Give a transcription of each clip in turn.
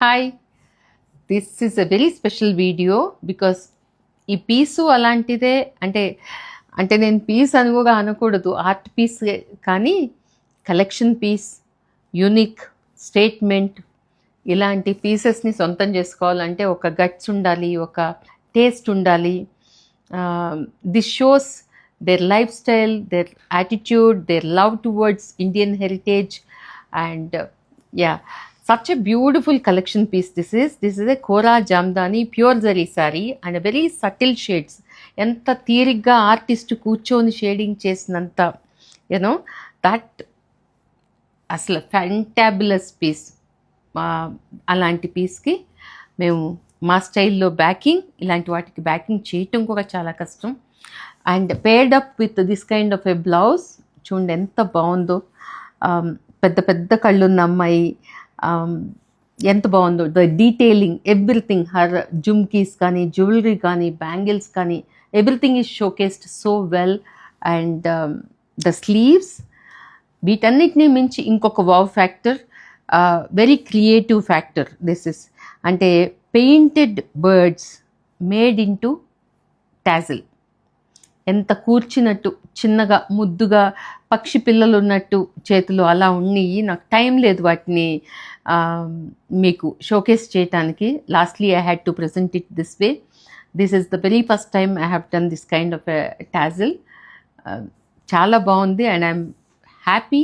Hi, this is a very special video because ఈ పీసు అలాంటిదే. అంటే అంటే నేను పీస్ అని కూడా అనకూడదు, ఆర్ట్ పీస్. కానీ కలెక్షన్ పీస్, యూనిక్ స్టేట్మెంట్, ఇలాంటి పీసెస్ని సొంతం చేసుకోవాలంటే ఒక గట్స్ ఉండాలి, ఒక టేస్ట్ ఉండాలి. This shows their lifestyle, their attitude, their love towards Indian heritage, and yeah, such a beautiful collection piece this is. This is a Kora Jamdani pure zari saree and a very subtle shades. ఎంత తీరిగ్గా artist కూర్చొని shading చేసినంత you know that అసలు ఫ్యాంటాబులస్ piece. అలాంటి పీస్కి మేము మా స్టైల్లో బ్యాకింగ్, ఇలాంటి వాటికి బ్యాకింగ్ చేయటం కూడా చాలా కష్టం. And paired up with this kind of a blouse. చూడండి ఎంత బాగుందో, పెద్ద పెద్ద కళ్ళున్న అమ్మాయి, ఎంత బాగుందో. The detailing, everything, her jhumkis కానీ, జ్యువెలరీ కానీ, బ్యాంగిల్స్ కానీ, everything is showcased so well. And the sleeves, వీటన్నిటినీ మించి ఇంకొక wow factor, very creative factor this is. అంటే painted birds made into tassel. ఎంత కూర్చున్నట్టు, చిన్నగా ముద్దుగా పక్షి పిల్లలు ఉన్నట్టు చేతులు అలా ఉన్నాయి. నాకు టైం లేదు వాటిని మీకు షోకేస్ చేయటానికి. Lastly I had to present it this way. This is the very first time I have done this kind of a tassel. చాలా బాగుంది and I'm happy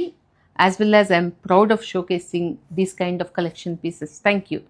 as well as I'm proud of showcasing these kind of collection pieces. Thank you.